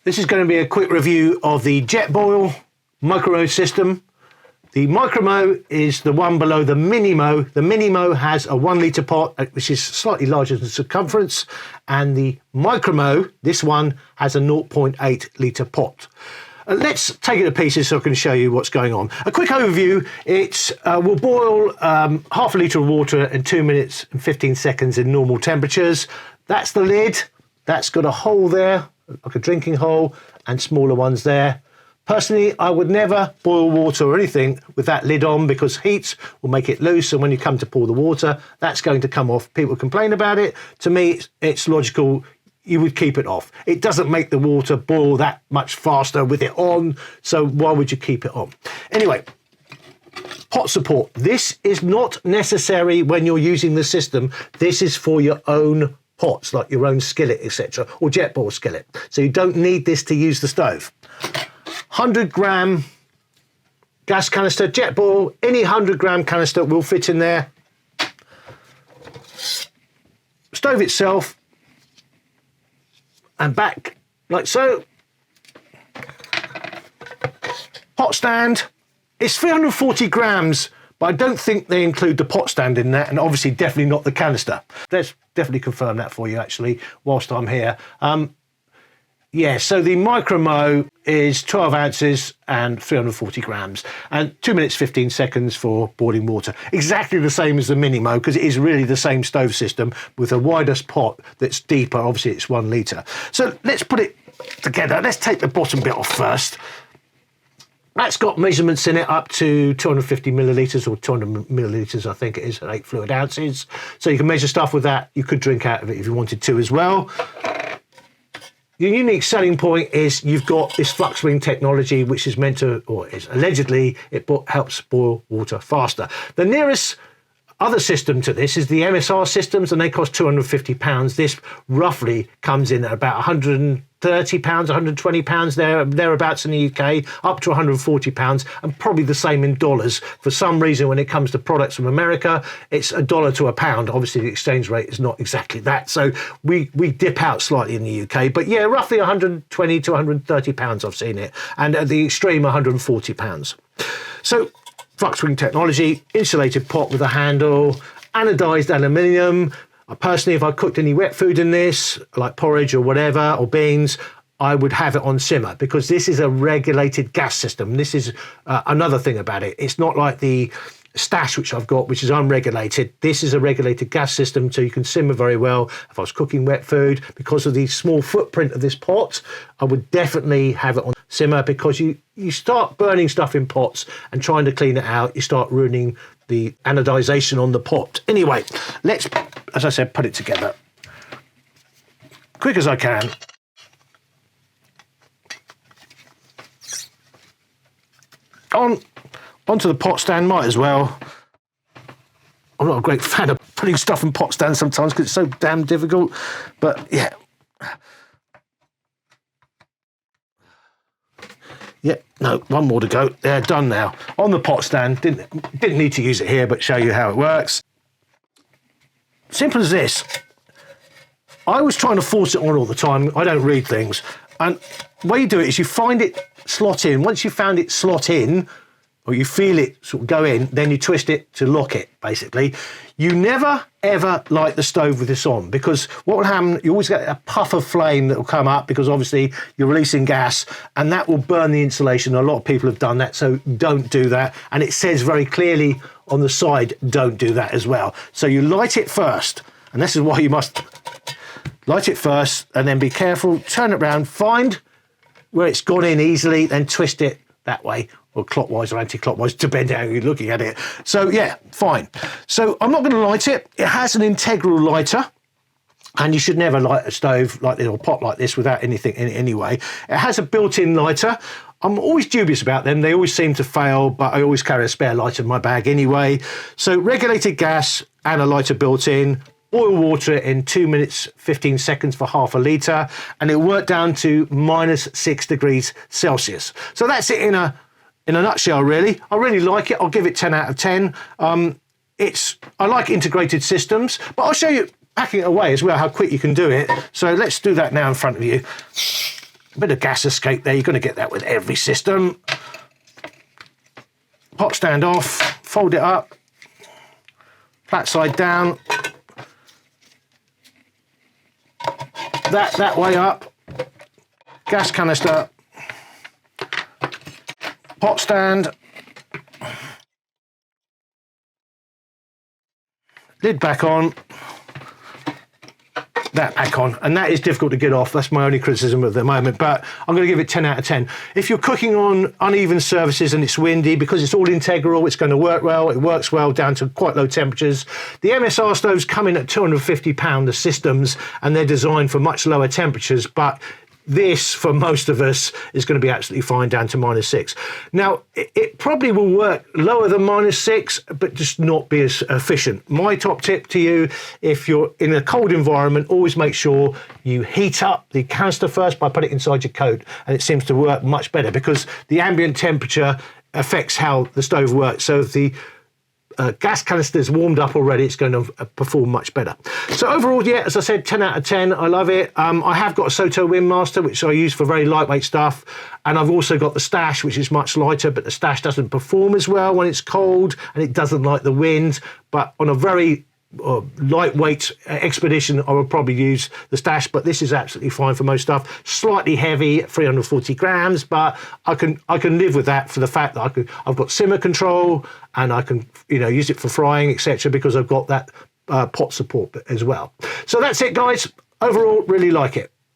This is going to be a quick review of the Jetboil MicroMo system. The MicroMo is the one below the MiniMo. The MiniMo has a 1 litre pot, which is slightly larger than circumference, and the MicroMo, this one, has a 0.8 litre pot. Let's take it to pieces so I can show you what's going on. A quick overview, it will boil half a litre of water in 2 minutes and 15 seconds in normal temperatures. That's the lid. That's got a hole there, like a drinking hole, and smaller ones there. Personally, I would never boil water or anything with that lid on because heat will make it loose, and when you come to pour the water, that's going to come off. People complain about it. To me, it's logical. You would keep it off. It doesn't make the water boil that much faster with it on, so why would you keep it on? Anyway, pot support. This is not necessary when you're using the system. This is for your own pots, like your own skillet, etc., or Jetboil skillet. So you don't need this to use the stove. 100-gram gas canister, Jetboil, any 100-gram canister will fit in there. Stove itself, and back like so. Pot stand, it's 340 grams, but I don't think they include the pot stand in that, and obviously definitely not the canister. Let's definitely confirm that for you actually whilst I'm here. Yeah, so the MicroMo is 12 ounces and 340 grams and 2 minutes 15 seconds for boiling water. Exactly the same as the MiniMo, because it is really the same stove system with a wider pot that's deeper. Obviously it's 1 litre. So let's put it together. Let's take the bottom bit off first. That's got measurements in it up to 250 millilitres or 200 millilitres, I think it is, at 8 fluid ounces. So you can measure stuff with that. You could drink out of it if you wanted to as well. The unique selling point is you've got this flux ring technology, which is meant to, or is allegedly, it helps boil water faster. The nearest other system to this is the MSR systems, and they cost £250. This roughly comes in at about £130, £120 thereabouts in the UK, up to £140, and probably the same in dollars. For some reason, when it comes to products from America, it's $1 to £1. Obviously, the exchange rate is not exactly that, so we dip out slightly in the UK. But yeah, roughly £120 to £130 I've seen it, and at the extreme, £140. So flux ring technology, insulated pot with a handle, anodized aluminium. Personally, if I cooked any wet food in this, like porridge or whatever, or beans, I would have it on simmer because this is a regulated gas system. This is another thing about it. It's not like the Stash, which I've got, which is unregulated. This is a regulated gas system, so you can simmer very well. If I was cooking wet food, because of the small footprint of this pot, I would definitely have it on simmer, because you start burning stuff in pots and trying to clean it out, you start ruining the anodization on the pot. Anyway, let's, as I said, put it together quick as I can. Onto the pot stand, might as well. I'm not a great fan of putting stuff in pot stands sometimes because it's so damn difficult, but yeah. Yeah, no, one more to go. They're done now. On the pot stand, didn't need to use it here, but show you how it works. Simple as this. I was trying to force it on all the time. I don't read things. And the way you do it is you find it slot in. Once you found it slot in, or you feel it sort of go in, then you twist it to lock it, basically. You never, ever light the stove with this on, because what will happen, you always get a puff of flame that will come up, because obviously you're releasing gas, and that will burn the insulation. A lot of people have done that, so don't do that. And it says very clearly on the side, don't do that as well. So you light it first, and this is why you must light it first, and then be careful, turn it around, find where it's gone in easily, then twist it that way, or clockwise or anti-clockwise, depending how you're looking at it. So yeah, fine. So I'm not going to light it. It has an integral lighter, and you should never light a stove like this or pot like this without anything in it anyway. It has a built-in lighter. I'm always dubious about them. They always seem to fail, but I always carry a spare lighter in my bag anyway. So regulated gas and a lighter built in. Boil water in 2 minutes 15 seconds for half a litre, and it'll work down to -6 degrees Celsius. So that's it in a nutshell, really. I really like it. I'll give it 10 out of 10. I like integrated systems, but I'll show you packing it away as well, how quick you can do it. So let's do that now in front of you. A bit of gas escape there. You're going to get that with every system. Pot stand off, fold it up, flat side down, that way up, gas canister, pot stand, lid back on, that back on, and that is difficult to get off. That's my only criticism at the moment, but I'm going to give it 10 out of 10. If you're cooking on uneven surfaces and it's windy, because it's all integral, it's going to work well. It works well down to quite low temperatures. The MSR stoves come in at £250, the systems, and they're designed for much lower temperatures, but this, for most of us, is going to be absolutely fine down to -6. Now, it probably will work lower than -6, but just not be as efficient. My top tip to you, if you're in a cold environment, always make sure you heat up the canister first by putting it inside your coat, and it seems to work much better because the ambient temperature affects how the stove works. So if the gas canister is warmed up already, it's going to perform much better. So overall, yeah, as I said, 10 out of 10. I love it. I have got a Soto Windmaster, which I use for very lightweight stuff. And I've also got the Stash, which is much lighter, but the Stash doesn't perform as well when it's cold and it doesn't like the wind. But on a very lightweight expedition, I would probably use the Stash, but this is absolutely fine for most stuff. Slightly heavy, 340 grams, but I can live with that for the fact that I've got simmer control and I can use it for frying, etc., because I've got that pot support as well. So that's it, guys. Overall, really like it.